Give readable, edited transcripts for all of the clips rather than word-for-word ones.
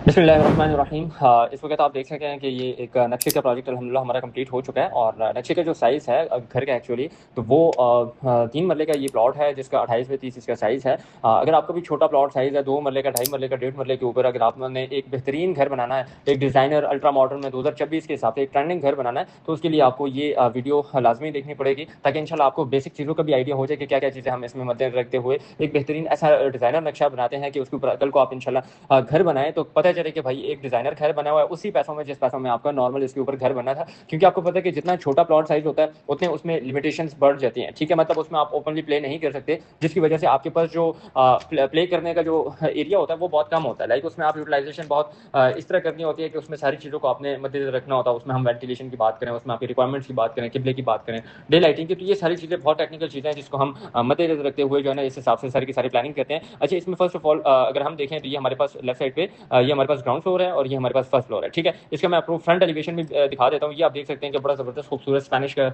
बिस्मिल्लाहिर्रहमानिर्रहीम। इस वक्त आप देख सकते हैं कि ये एक नक्शे का प्रोजेक्ट अल्हम्दुलिल्लाह हमारा कंप्लीट हो चुका है। और नक्शे का जो साइज़ है घर का एक्चुअली, तो वो 3 मरले का ये प्लॉट है जिसका 28 बाई 30 इसका साइज़ है। अगर आपका भी छोटा प्लॉट साइज़ है 2 मरले का, 2.5 मरले का, 1.5 मरले के ऊपर, अगर आपने एक बेहतरीन घर बनाना है, एक डिज़ाइनर अल्ट्रा मॉडर्न में 2024 के हिसाब से एक ट्रेंडिंग घर बनाना है, तो उसके लिए आपको ये वीडियो लाजमी देखनी पड़ेगी, ताकि इंशाल्लाह आपको बेसिक चीज़ों का भी आइडिया हो जाए कि क्या क्या चीज़ें हम इसमें मद्देनजर रखते हुए एक बेहतरीन ऐसा डिज़ाइनर नक्शा बनाते हैं कि उसके ऊपर कल को आप इंशाल्लाह घर बनाए तो पता चले कि भाई एक डिज़ाइनर घर बना हुआ है उसी पैसों में जिस पैसों में आपका नॉर्मल इसके ऊपर घर बना था। क्योंकि आपको पता है कि जितना छोटा प्लॉट साइज होता है उतने उसमें लिमिटेशंस बढ़ जाती हैं, ठीक है। मतलब उसमें आप ओपनली प्ले नहीं कर सकते, जिसकी वजह से आपके पास जो प्ले करने का जो एरिया होता है वो बहुत कम होता है। लाइक उसमें आप यूटिलाइजेशन बहुत इस तरह करनी होती है कि उसमें सारी चीज़ों को आपने मद्देनजर रखना होता है। उसमें हम वेंटिलेशन की बात करें, उसमें आपकी रिक्वायरमेंट्स की बात करें, किबले की बात करें, डे लाइटिंग की, तो ये सारी चीज़ें बहुत टेक्निकल चीज़ें हैं जिसको हम मद्देनजर रखते हुए जो है ना इस हिसाब से सारी की सारी प्लानिंग करते हैं। अच्छा, इसमें फर्स्ट ऑफ ऑल अगर हम देखें तो ये हमारे पास लेफ्ट साइड पे ये हमारे पास ग्राउंड फ्लोर है और ये हमारे पास फर्स्ट फ्लोर है, ठीक है। इसका मैं आपको फ्रंट एलिवेशन भी दिखा देता हूँ। ये आप देख सकते हैं कि बड़ा जबरदस्त खूबसूरत स्पेनिश का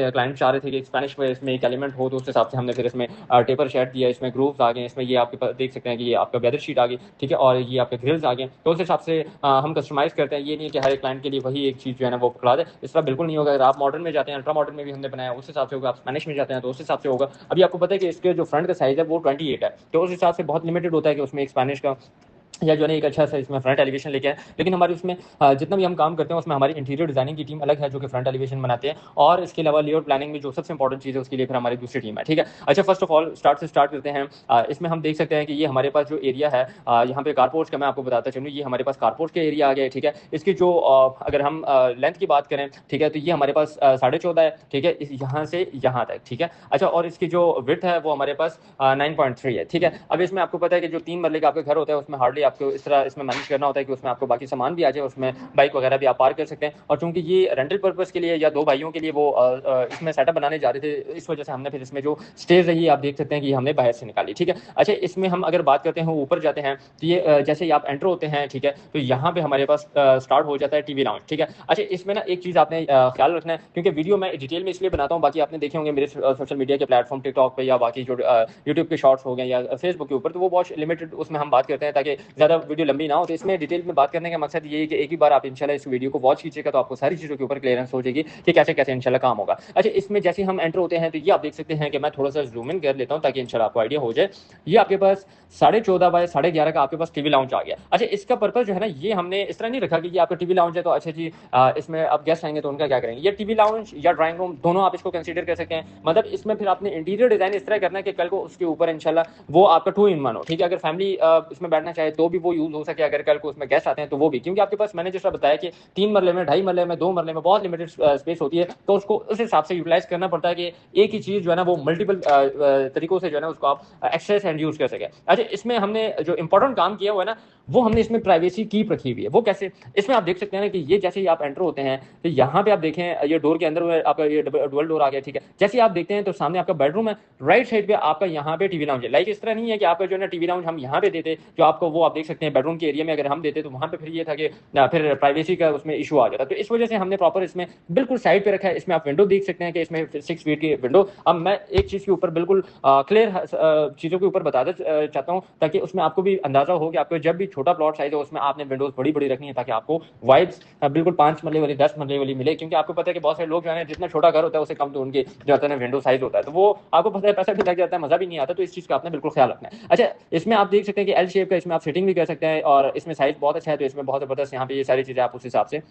क्लाइंट चाह रहे थे कि स्पेनिश में इसमें एक एलिमेंट हो, तो उस हिसाब से हमने फिर इसमें टेपर शेड दिया, इसमें ग्रूव्स आ गए, इसमें ये आपके पास देख सकते हैं कि ये आपका वेदर शीट आ गई, ठीक है, और ये आपके ग्रिल्स आ गए। तो उस हिसाब से हम कस्टमाइज करते हैं। ये नहीं कि हर एक क्लाइंट के लिए वही एक चीज़ जो है ना वो पकड़ा दे, इस तरह बिल्कुल नहीं होगा। अगर आप मॉडर्न में जाते हैं, अल्ट्रा मॉडर्न में भी हमने बनाया उस हिसाब से होगा, आप स्पेनिश में जाते हैं तो उस हिसाब से होगा। अभी आपको पता है कि इसके जो फ्रंट का साइज है वो 28 है, तो उस हिसाब से बहुत लिमिटेड होता है कि उसमें एक स्पेनिश का या जो है एक अच्छा सा इसमें फ्रंट एलिवेशन लेके आए। लेकिन हमारे उसमें जितना भी हम काम करते हैं उसमें हमारी इंटीरियर डिजाइनिंग की टीम अलग है जो कि फ्रंट एलिवेशन बनाते हैं, और इसके अलावा लेआउट प्लानिंग में जो सबसे इंपॉर्टेंट चीज़ है उसके लिए फिर हमारी दूसरी टीम है, ठीक है। अच्छा, फर्स्ट ऑफ ऑल स्टार्ट करते हैं। इसमें हम देख सकते हैं कि ये हमारे पास जो एरिया है, यहाँ पे कारपोर्ट का मैं आपको बताता चलूँ, ये हमारे पास कारपोर्ट का एरिया आ गया है, ठीक है। इसकी जो अगर हम लेंथ की बात करें, ठीक है, तो ये हमारे पास 14.5 है, ठीक है, यहाँ से यहाँ तक, ठीक है। अच्छा, और इसकी जो विड्थ है वो हमारे पास 9.3 है, ठीक है। अब इसमें आपको पता है कि जो 3 मरले का आपका घर होता है उसमें हार्डली आपको इस तरह इसमें मैनेज करना होता है कि उसमें आपको बाकी सामान भी आ जाए, उसमें बाइक वगैरह भी आप पार्क कर सकते हैं। और चूंकि ये रेंटल पर्पस के लिए या दो भाइयों के लिए वो इसमें सेटअप बनाने जा रहे थे, इस वजह से हमने फिर इसमें जो स्टेज रही आप देख सकते हैं कि हमने बाहर से निकाली, ठीक है। अच्छा, इसमें हम अगर बात करते हैं ऊपर जाते हैं तो ये जैसे ही आप एंटर होते हैं, ठीक है, तो यहाँ पे हमारे पास स्टार्ट हो जाता है टीवी लाउंज, ठीक है। अच्छा, इसमें ना एक चीज़ आपने ख्याल रखना है, क्योंकि वीडियो मैं डिटेल में इसलिए बनाता हूँ, बाकी आपने देखे होंगे मेरे सोशल मीडिया के प्लेटफॉर्म टिकटॉक पे या बाकी जो यूट्यूब के शॉर्ट्स हो गए या फेसबुक के ऊपर, तो वो बहुत लिमिटेड उसमें हम बात करते हैं ताकि ज़्यादा वीडियो लंबी ना हो। तो इसमें डिटेल में बात करने का मकसद ये है कि एक ही बार आप इंशाल्लाह इस वीडियो को वॉच कीजिएगा तो आपको सारी चीज़ों के ऊपर क्लियरेंस हो जाएगी कि कैसे कैसे इंशाल्लाह काम होगा। अच्छा, इसमें जैसे हम एंटर होते हैं तो ये आप देख सकते हैं कि मैं थोड़ा सा जूम इन कर लेता हूँ ताकि इंशाल्लाह आपको आइडिया हो जाए। ये आपके पास 14.5 बाय 11.5 का आपके पास टीवी लाउंज आ गया। अच्छा, इसका पर्पस जो है ना, ये हमने इस तरह नहीं रखा कि ये आपका टीवी लाउंज है तो अच्छा जी इसमें अब गेस्ट आएंगे तो उनका क्या करेंगे। ये टीवी लाउंज या ड्राइंग रूम दोनों आप इसको कंसीडर कर सकते हैं। मतलब इसमें फिर आपने इंटीरियर डिजाइन इस तरह करना है कि कल को उसके ऊपर इंशाल्लाह वो आपका 2 इन 1 हो, ठीक है। अगर फैमिली इसमें बैठना चाहे तो भी वो यूज हो सके, अगर कल को उसमें गेस्ट आते हैं तो वो भी, क्योंकि आपके पास मैंने जैसा बताया कि 3 मरले में, 2.5 मरले में, 2 मरले में बहुत लिमिटेड स्पेस होती है, तो उसको उस हिसाब से यूटिलाइज करना पड़ता है कि एक ही चीज जो है ना वो मल्टीपल तरीकों से जो है ना उसको आप एक्सेस एंड यूज कर सके। अच्छा, इसमें हमने जो इंपॉर्टेंट काम किया हुआ है ना, वो हमने इसमें प्राइवेसी कीप रखी हुई है। वो कैसे, इसमें आप देख सकते हैं ना कि ये जैसे ही आप एंटर होते हैं तो यहाँ पे आप देखें ये डोर के अंदर आपका ये डुअल डोर आ गया, ठीक है। जैसे आप देखते हैं तो सामने आपका बेडरूम है, राइट साइड पे आपका यहाँ पे टीवी लाउंज है। लाइक इस तरह नहीं है कि आपका जो है ना टीवी लाउंज हम यहाँ पे देते, जो आपको वो आप देख सकते हैं बेडरूम के एरिया में अगर हम देते तो वहां पे फिर ये था कि फिर प्राइवेसी का उसमें इशू आ जाता। तो इस वजह से हमने प्रॉपर इसमें बिल्कुल साइड पे रखा है। इसमें आप विंडो देख सकते हैं कि इसमें 6 फीट की विंडो। अब मैं एक चीज के ऊपर बिल्कुल क्लियर चीजों के ऊपर बताना चाहता हूँ ताकि उसमें आपको भी अंदाजा हो कि आपको जब भी छोटा प्लॉट साइज हो उसमें आपने विंडोज बड़ी बड़ी रखनी है ताकि आपको वाइब्स बिल्कुल 5 मरले वाली, 10 मरले वाली मिले। क्योंकि आपको पता है कि बहुत सारे लोग जो है जितना छोटा घर होता है उससे कम तो उनके जो होता है विंडो साइज होता है, तो वो आपको पता है पैसा भी लग जाता है, मजा भी नहीं आता। तो इस चीज का आपने बिल्कुल ख्याल रखना है। अच्छा, इसमें आप देख सकते हैं कि एल शेप का इसमें आप सेटिंग भी कर सकते हैं और इसमें साइज बहुत अच्छा है, तो इसमें बहुत जबरदस्त यहाँ पे ये सारी चीजें आप उस हिसाब से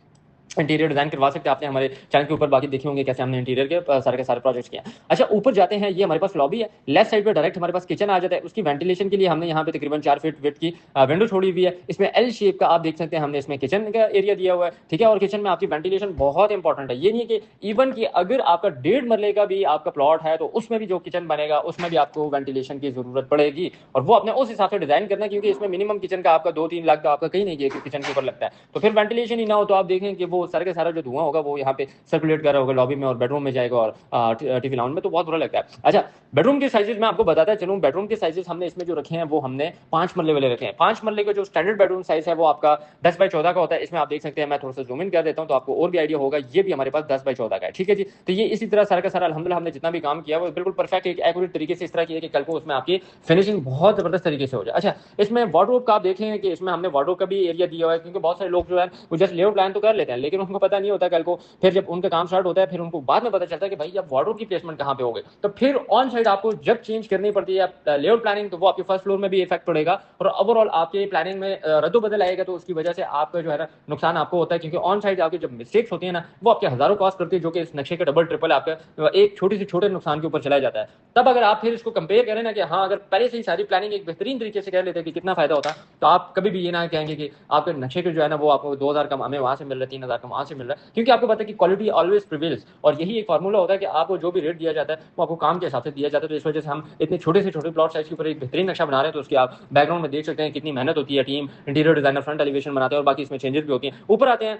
इंटीरियर डिजाइन करवा सकते हैं। आपने हमारे चैनल के ऊपर बाकी देखे होंगे कैसे हमने इंटीरियर के सारे प्रोजेक्ट्स किए हैं। अच्छा, ऊपर जाते हैं, ये हमारे पास लॉबी है, लेफ्ट साइड पे डायरेक्ट हमारे पास किचन आ जाता है। उसकी वेंटिलेशन के लिए हमने यहाँ पे तकरीबन 4 फीट विड्थ की विंडो छोड़ी हुई है। इसमें एल शेप का आप देख सकते हैं हमने इसमें किचन का एरिया दिया हुआ है, ठीक है। और किचन में आपकी वेंटिलेशन बहुत इंपॉर्टेंट है। ये नहीं है कि इवन की अगर आपका 1.5 मरले का भी आपका प्लॉट है तो उसमें भी जो किचन बनेगा उसमें भी आपको वेंटिलेशन की जरूरत पड़ेगी, और वो अपने उस हिसाब से डिजाइन करना है, क्योंकि इसमें मिनिमम किचन का आपका 2-3 लाख का आपका कहीं नहीं किचन के ऊपर लगता है। तो फिर वेंटिलेशन ही ना हो तो आप देखें कि वो सारा का सारा जो धुआं होगा वो यहाँ पे सर्कुलेट कर रहा होगा लॉबी में और बेडरूम में जाएगा और टीवी लाउंज में, तो बहुत बुरा लगता है। अच्छा, बेडरूम के साइजेस मैं आपको बताता चलूँ। बेडरूम के साइजेस हमने इसमें जो रखे हैं वो हमने 5 मरले वाले रखे हैं। 5 मरले का जो स्टैंडर्ड बेडरूम साइज है वो आपका 10 बाई 14 का होता है। इसमें आप देख सकते हैं, मैं थोड़ा सा जूम इन कर देता हूँ तो आपको और भी आइडिया होगा। ये भी हमारे पास 10 बाई 14 का है, ठीक है जी। तो ये इसी तरह सारा का सारा अल्हम्दुलिल्लाह हमने जितना भी काम किया वो बिल्कुल परफेक्ट एक एक्यूरेट तरीके से इस तरह किया कि कल को उसमें आपकी फिनिशिंग बहुत जबरदस्त तरीके से हो जाए। अच्छा, इसमें वार्डरोब का आप देखें कि इसमें हमने वार्डरोब का भी एरिया दिया हुआ है, क्योंकि बहुत सारे लोग जो है वो जस्ट लेआउट प्लान तो कर लेते हैं लेकिन उनको पता नहीं होता कल को फिर जब उनका काम स्टार्ट होता है फिर उनको बाद में पता चलता है कि भाई अब वार्डरोब की प्लेसमेंट कहाँ पे हो गई। तो फिर ऑन साइड आपको जब चेंज करनी पड़ती है लेआउट प्लानिंग, तो वो आपके फर्स्ट फ्लोर में भी इफेक्ट पड़ेगा और ओवरऑल आपके प्लानिंग में रद्दोबदल आएगा। तो उसकी वजह से आपका जो है ना नुकसान आपको होता है, क्योंकि ऑन साइड आपकी जब मिस्टेक्स होती है ना वो आपके हजारों कॉस्ट करती है, जो कि इस नक्शे का डबल ट्रिपल आपका एक छोटी से छोटे नुकसान के ऊपर चला जाता है। तब अगर आप फिर इसको कंपेयर करें ना कि हाँ अगर पहले से ही सारी प्लानिंग एक बेहतरीन तरीके से कर लेते हैं कि कितना फायदा होता है, तो आप कभी भी ये ना कहेंगे कि आपके नक्शे के जो है ना वो आपको 2000 कम हमें वहां से मिल रहा है, 3000 कम वहां से मिल रहा है, क्योंकि आपको पता है कि क्वालिटी ऑलवेज प्रिवेल्स। और यही एक फार्मूला होता है कि आपको जो भी रेट दिया जाता है वो आपको काम के हिसाब से दिया जाता है। तो इस वजह से हम इतने छोटे से छोटे प्लॉट साइज के ऊपर एक बेहतरीन नक्शा बना रहे हैं। तो उसकी आप बैकग्राउंड में देख सकते हैं कितनी मेहनत होती है, team interior designer front elevation बनाते हैं और बाकी इसमें चेंजेस भी होती हैं। ऊपर आते हैं,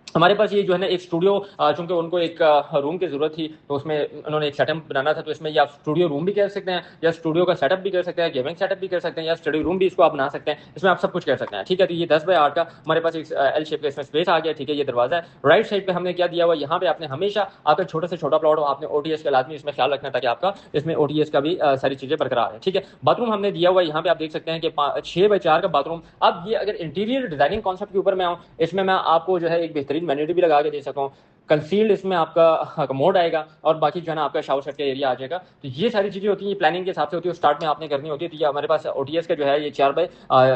हमारे पास ये जो है ना एक स्टूडियो, चूंकि उनको एक रूम की जरूरत थी तो उसमें उन्होंने एक सेटअप बनाना था, तो इसमें ये आप स्टूडियो रूम भी कर सकते हैं या स्टूडियो का सेटअप भी कर सकते हैं, गेमिंग सेटअप भी कर सकते हैं या स्टडी रूम भी इसको आप बना सकते हैं। इसमें आप सब कुछ कर सकते हैं, ठीक है। तो ये 10 बाई 8 का हमारे पास एक एल शेप का इसमें स्पेस आ गया, ठीक है। ये दरवाजा है। राइट साइड पे हमने क्या दिया हुआ, यहाँ पे आपने हमेशा आपका छोटा से छोटा प्लॉट हो, आपने ओटीएस का लाजमी इसमें ख्याल रखना ताकि आपका इसमें ओटीएस का भी सारी चीजें बरकरार है, ठीक है। बाथरूम हमने दिया हुआ, यहाँ पे आप देख सकते हैं कि 6 बाई 4 का बाथरूम। अब ये अगर इंटीरियर डिजाइनिंग कॉन्सेप्ट के ऊपर मैं आऊँ, इसमें मैं आपको जो है एक बेहतरीन वैनिटी भी लगा के दे सकूँ, कंसील्ड इसमें आपका कमोड आएगा और बाकी जो है ना आपका शावर सेट का एरिया आ जाएगा। तो ये सारी चीजें होती हैं, ये प्लानिंग के हिसाब से होती है, स्टार्ट में आपने करनी होती है। तो ये हमारे पास ओटीएस का जो है ये 4 बाई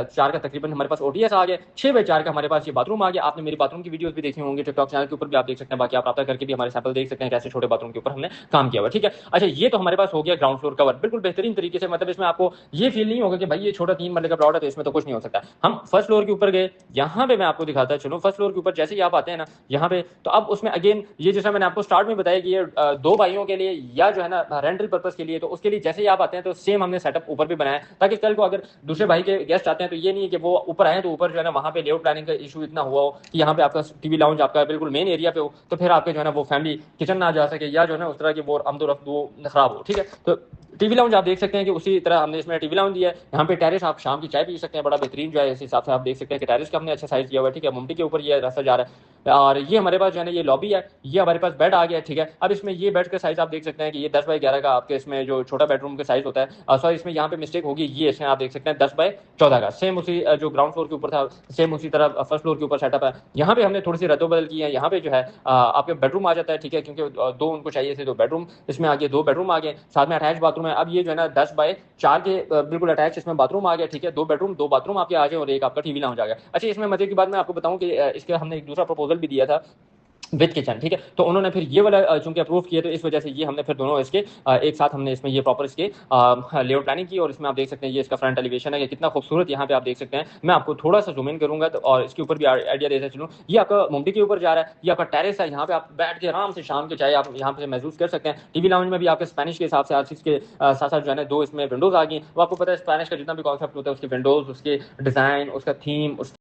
4 का तकरीबन हमारे पास ओटीएस आ गया। 6 बाई 4 का हमारे पास ये बाथरूम आ गया। आपने मेरी बाथरूम की वीडियोस भी देखी होंगी टिकटॉक चैनल के ऊपर भी, आप देख सकते हैं। बाकी आप रब्ता करके भी हमारे सैंपल देख सकते हैं कैसे छोटे बाथरूम के ऊपर हमने काम किया हुआ, ठीक है। अच्छा, ये तो हमारे पास हो गया ग्राउंड फ्लोर कवर बिल्कुल बेहतरीन तरीके से, मतलब इसमें आपको ये फील नहीं होगा कि भाई ये छोटा 3 मरले का प्लॉट है तो इसमें तो कुछ नहीं हो सकता। हम फर्स्ट फ्लोर के ऊपर गए, यहाँ पे मैं आपको दिखाता चलो। फर्स्ट फ्लोर के ऊपर जैसे ही आप आते हैं ना यहाँ पे, तो अब उसमें अगेन ये जैसा मैंने आपको स्टार्ट में बताया कि ये 2 भाइयों के लिए या जो है ना रेंटल पर्पस के लिए, तो उसके लिए जैसे ही आप आते हैं तो सेम हमने सेटअप ऊपर भी बनाया, ताकि कल को अगर दूसरे भाई के गेस्ट आते हैं तो ये नहीं है कि वो ऊपर आए तो ऊपर जो है ना वहाँ पे लेआउट प्लानिंग का इशू इतना हुआ हो कि यहाँ पे आपका टीवी लाउंज आपका बिल्कुल मेन एरिया पे हो, तो फिर आपके जो है ना वो फैमिली किचन ना जा सके या जो है ना उस तरह की वो आमदो रफ्त खराब हो, ठीक है। तो टीवी लाउंज आप देख सकते हैं कि उसी तरह हमने इसमें टीवी लाउंज दिया है। यहाँ पे टेरेस, आप शाम की चाय पी सकते हैं, बड़ा बेहतरीन जो है इस हिसाब से आप देख सकते हैं कि टेरेस का हमने अच्छा साइज दिया हुआ है, ठीक है। मुमटी के ऊपर ये रास्ता जा रहा है और ये हमारे पास जो है ना ये लॉबी है, ये हमारे पास बेड आ गया, ठीक है। अब इसमें ये बेड का साइज आप देख सकते हैं कि ये 10 बाई 11 का आपके इसमें जो छोटा बेडरूम का साइज होता है, सॉरी इसमें यहाँ पे मिस्टेक होगी, ये इसमें आप देख सकते हैं 10 बाई 14 का, सेम उसी जो ग्राउंड फ्लोर के ऊपर था सेम उसी तरह फर्स्ट फ्लोर के ऊपर सेटअप है। यहाँ पे हमने थोड़ी सी रद्दोबदल की है, यहाँ पे जो है आपके बेडरूम आ जाता है, ठीक है, क्योंकि 2 उनको चाहिए थे, 2 बेडरूम इसमें आ गए, 2 बेडरूम आ गए, साथ में अटैच बाथरूम है। अब ये जो है ना 10 बाई 4 के बिल्कुल अटैच इसमें बाथरूम आ गया, ठीक है। 2 बेडरूम 2 बाथरूम आपके आ गए और एक आपका टीवी लाउंज आ गया। अच्छा, इसमें मजे की बात मैं आपको बताऊं कि इसके हमने एक दूसरा प्रपोजल भी दिया था विद किचन, ठीक है। तो उन्होंने फिर ये वाला चूंकि अप्रूव किया, तो इस वजह से ये हमने फिर दोनों इसके एक साथ हमने इसमें ये प्रॉपर इसके लेआउट प्लानिंग की। और इसमें आप देख सकते हैं ये इसका फ्रंट एलिवेशन है, ये कितना खूबसूरत यहाँ पे आप देख सकते हैं। मैं आपको थोड़ा सा जूम इन करूंगा तो और इसके ऊपर भी आइडिया देता चलूँ। ये आपका मुमटी के ऊपर जा रहा है, ये आपका टेरेस है, यहाँ पे आप बैठ के आराम से शाम के चाय आप यहाँ पे महसूस कर सकते हैं। टीवी लाउंज में भी आपके स्पेनिश के हिसाब से हर चीज़ के साथ साथ जो है ना 2 इसमें विंडोज आ गई। वो आपको पता है स्पेनिश का जितना भी कॉन्सेप्ट होता है उसके विंडोज, उसके डिजाइन, उसका थीम,